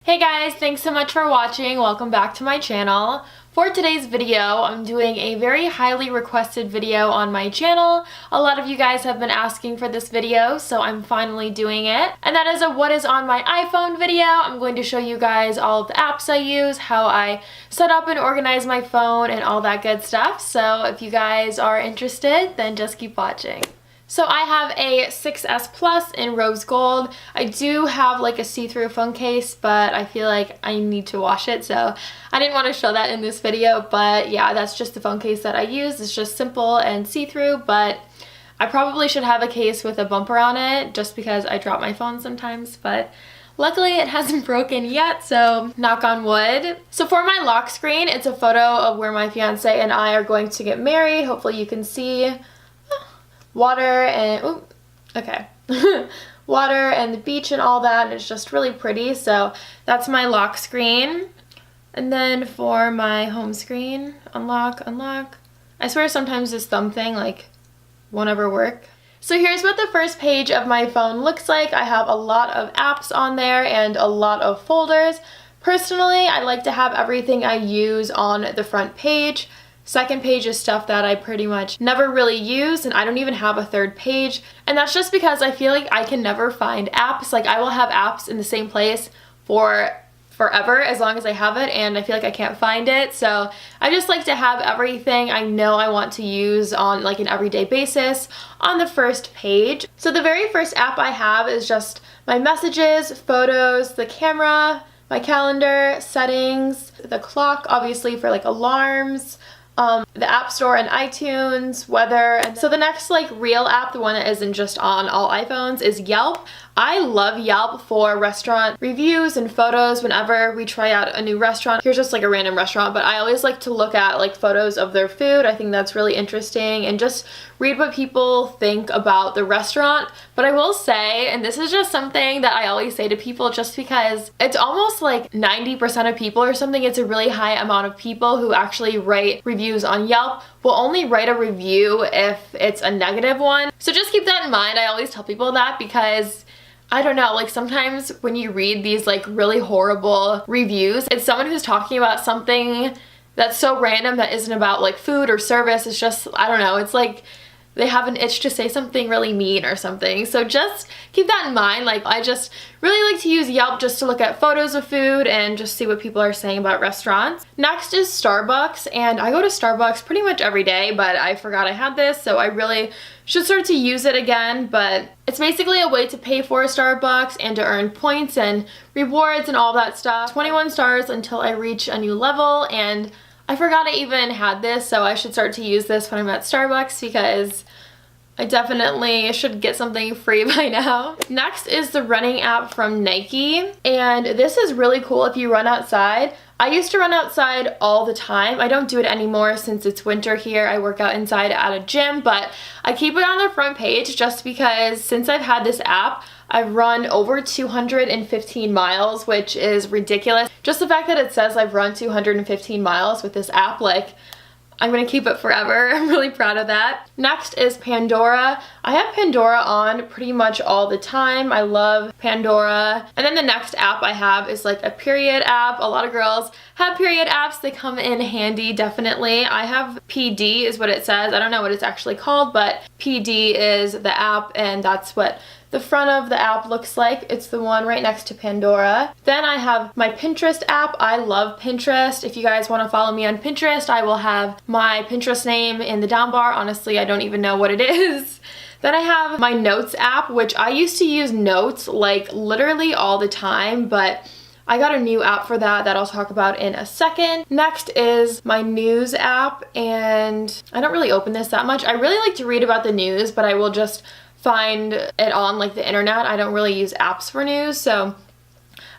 Hey guys, thanks so much for watching. Welcome back to my channel. For today's video, I'm doing a very highly requested video on my channel. A lot of you guys have been asking for this video, so I'm finally doing it. And that is a what is on my iPhone video. I'm going to show you guys all of the apps I use, how I set up and organize my phone, and all that good stuff. So if you guys are interested, then just keep watching. So I have a 6S Plus in rose gold. I do have like a see-through phone case, but I feel like I need to wash it, so I didn't want to show that in this video. But yeah, that's just the phone case that I use. It's just simple and see-through, but I probably should have a case with a bumper on it just because I drop my phone sometimes, but luckily it hasn't broken yet, so knock on wood. So for my lock screen, it's a photo of where my fiance and I are going to get married. Hopefully you can see. Water and water and the beach and all that, and it's just really pretty. So that's my lock screen. And then for my home screen, unlock. I swear sometimes this thumb thing like won't ever work. So here's what the first page of my phone looks like. I have a lot of apps on there and a lot of folders. Personally, I like to have everything I use on the front page. Second page is stuff that I pretty much never really use, and I don't even have a third page. And that's just because I feel like I can never find apps. Like I will have apps in the same place for forever as long as I have it, and I feel like I can't find it. So I just like to have everything I know I want to use on like an everyday basis on the first page. So the very first app I have is just my messages, photos, the camera, my calendar, settings, the clock obviously for like alarms, the App Store and iTunes, weather. And so the next like real app, the one that isn't just on all iPhones, is Yelp. I love Yelp for restaurant reviews and photos whenever we try out a new restaurant. Here's just like a random restaurant, but I always like to look at like photos of their food. I think that's really interesting, and just read what people think about the restaurant. But I will say, and this is just something that I always say to people just because it's almost like 90% of people or something, it's a really high amount of people who actually write reviews on Yelp will only write a review if it's a negative one. So just keep that in mind. I always tell people that because I don't know, like sometimes when you read these like really horrible reviews, it's someone who's talking about something that's so random that isn't about like food or service. It's just, I don't know, it's like they have an itch to say something really mean or something. So just keep that in mind. Like I just really like to use Yelp just to look at photos of food and just see what people are saying about restaurants. Next is Starbucks, and I go to Starbucks pretty much every day, but I forgot I had this, so I really should start to use it again. But it's basically a way to pay for a Starbucks and to earn points and rewards and all that stuff. 21 stars until I reach a new level, and I forgot I even had this, so I should start to use this when I'm at Starbucks because I definitely should get something free by now. Next is the running app from Nike, and this is really cool if you run outside. I used to run outside all the time. I don't do it anymore since it's winter here. I work out inside at a gym, but I keep it on the front page just because since I've had this app, I've run over 215 miles, which is ridiculous. Just the fact that it says I've run 215 miles with this app, like, I'm gonna keep it forever. I'm really proud of that. Next is Pandora. I have Pandora on pretty much all the time. I love Pandora. And then the next app I have is like a period app. A lot of girls have period apps. They come in handy, definitely. I have PD is what it says. I don't know what it's actually called, but PD is the app, and that's what the front of the app looks like. It's the one right next to Pandora. Then I have my Pinterest app. I love Pinterest. If you guys want to follow me on Pinterest, I will have my Pinterest name in the down bar. Honestly, I don't even know what it is. Then I have my Notes app, which I used to use Notes like literally all the time, but I got a new app for that I'll talk about in a second. Next is my News app, and I don't really open this that much. I really like to read about the news, but I will just find it on like the internet. I don't really use apps for news, so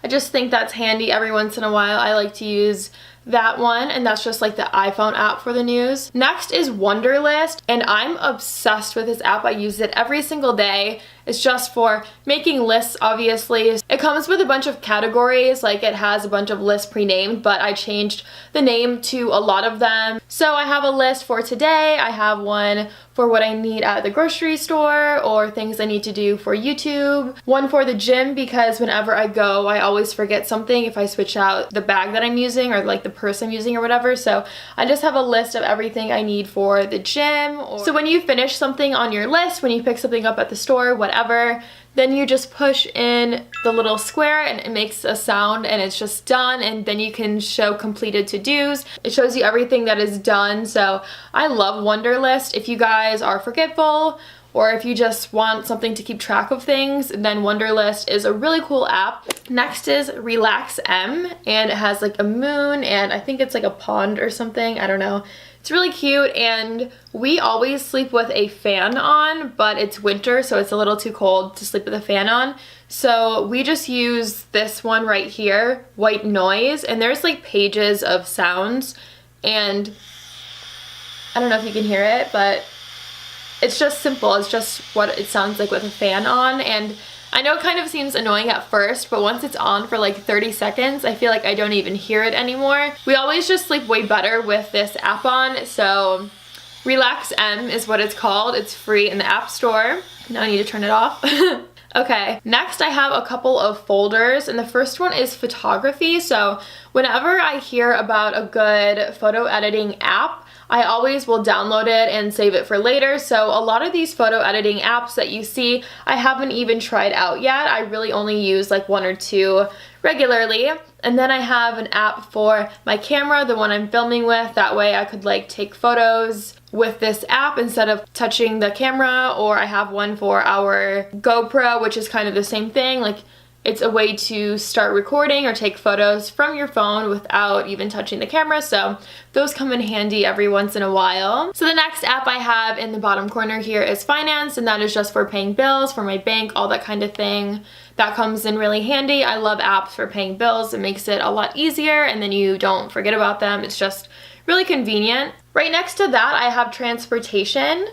I just think that's handy every once in a while. I like to use that one, and that's just like the iPhone app for the news. Next is Wunderlist, and I'm obsessed with this app. I use it every single day. It's just for making lists, obviously. It comes with a bunch of categories, like it has a bunch of lists pre-named, but I changed the name to a lot of them. So I have a list for today, I have one for what I need at the grocery store or things I need to do for YouTube, one for the gym because whenever I go I always forget something if I switch out the bag that I'm using or like the purse I'm using or whatever, so I just have a list of everything I need for the gym. So when you finish something on your list, when you pick something up at the store, whatever, then you just push in the little square and it makes a sound and it's just done, and then you can show completed to-dos. It shows you everything that is done, so I love Wunderlist. If you guys are forgetful or if you just want something to keep track of things, then Wunderlist is a really cool app. Next is Relax M, and it has like a moon and I think it's like a pond or something, I don't know. It's really cute, and we always sleep with a fan on, but it's winter so it's a little too cold to sleep with a fan on. So we just use this one right here, White Noise, and there's like pages of sounds, and I don't know if you can hear it, but it's just simple. It's just what it sounds like with a fan on, and I know it kind of seems annoying at first, but once it's on for like 30 seconds, I feel like I don't even hear it anymore. We always just sleep way better with this app on, so Relax M is what it's called. It's free in the App Store. Now I need to turn it off. Okay, next I have a couple of folders, and the first one is photography. So whenever I hear about a good photo editing app, I always will download it and save it for later. So a lot of these photo editing apps that you see, I haven't even tried out yet. I really only use like one or two regularly. And then I have an app for my camera, the one I'm filming with. That way I could like take photos with this app instead of touching the camera. Or I have one for our GoPro, which is kind of the same thing. Like, it's a way to start recording or take photos from your phone without even touching the camera, so those come in handy every once in a while. So the next app I have in the bottom corner here is Finance, and that is just for paying bills, for my bank, all that kind of thing. That comes in really handy. I love apps for paying bills. It makes it a lot easier, and then you don't forget about them. It's just really convenient. Right next to that, I have Transportation,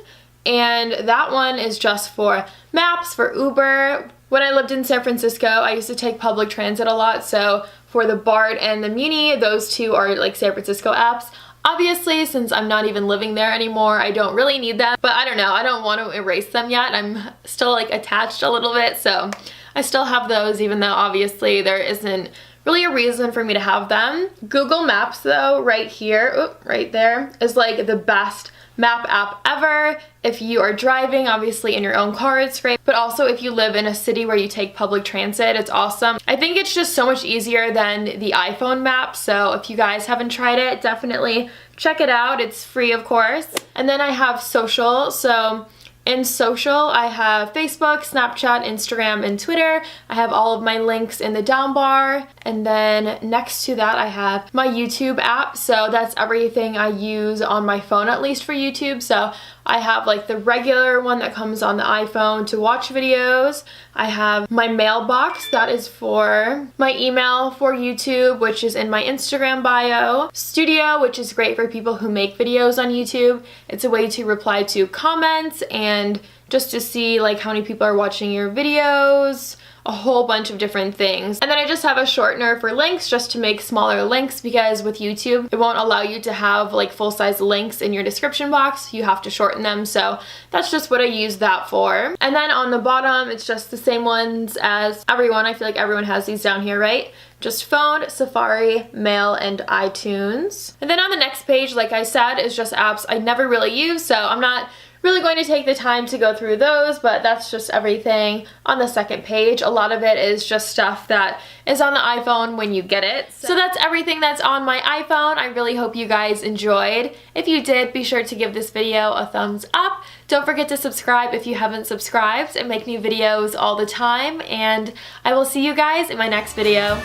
and that one is just for maps, for Uber. When I lived in San Francisco, I used to take public transit a lot, so for the BART and the Muni, those two are like San Francisco apps. Obviously, since I'm not even living there anymore, I don't really need them, but I don't know, I don't want to erase them yet. I'm still like attached a little bit, so I still have those, even though obviously there isn't really a reason for me to have them. Google Maps though, right here, right there, is like the best map app ever. If you are driving, obviously in your own car, it's great, but also if you live in a city where you take public transit, it's awesome. I think it's just so much easier than the iPhone map, so if you guys haven't tried it, definitely check it out. It's free, of course. And then I have Social, so in Social, I have Facebook, Snapchat, Instagram, and Twitter. I have all of my links in the down bar. And then next to that, I have my YouTube app. So that's everything I use on my phone, at least for YouTube. So I have like the regular one that comes on the iPhone to watch videos. I have my mailbox, that is for my email for YouTube, which is in my Instagram bio. Studio, which is great for people who make videos on YouTube. It's a way to reply to comments and just to see like how many people are watching your videos, a whole bunch of different things. And then I just have a shortener for links just to make smaller links, because with YouTube it won't allow you to have like full-size links in your description box. You have to shorten them, so that's just what I use that for. And then on the bottom it's just the same ones as everyone. I feel like everyone has these down here, right? Just phone, Safari, mail, and iTunes. And then on the next page, like I said, is just apps I never really use, so I'm not really going to take the time to go through those, but that's just everything on the second page. A lot of it is just stuff that is on the iPhone when you get it. So that's everything that's on my iPhone. I really hope you guys enjoyed. If you did, be sure to give this video a thumbs up. Don't forget to subscribe if you haven't subscribed. I make new videos all the time, and I will see you guys in my next video.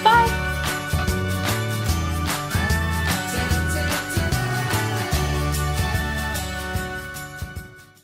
Bye!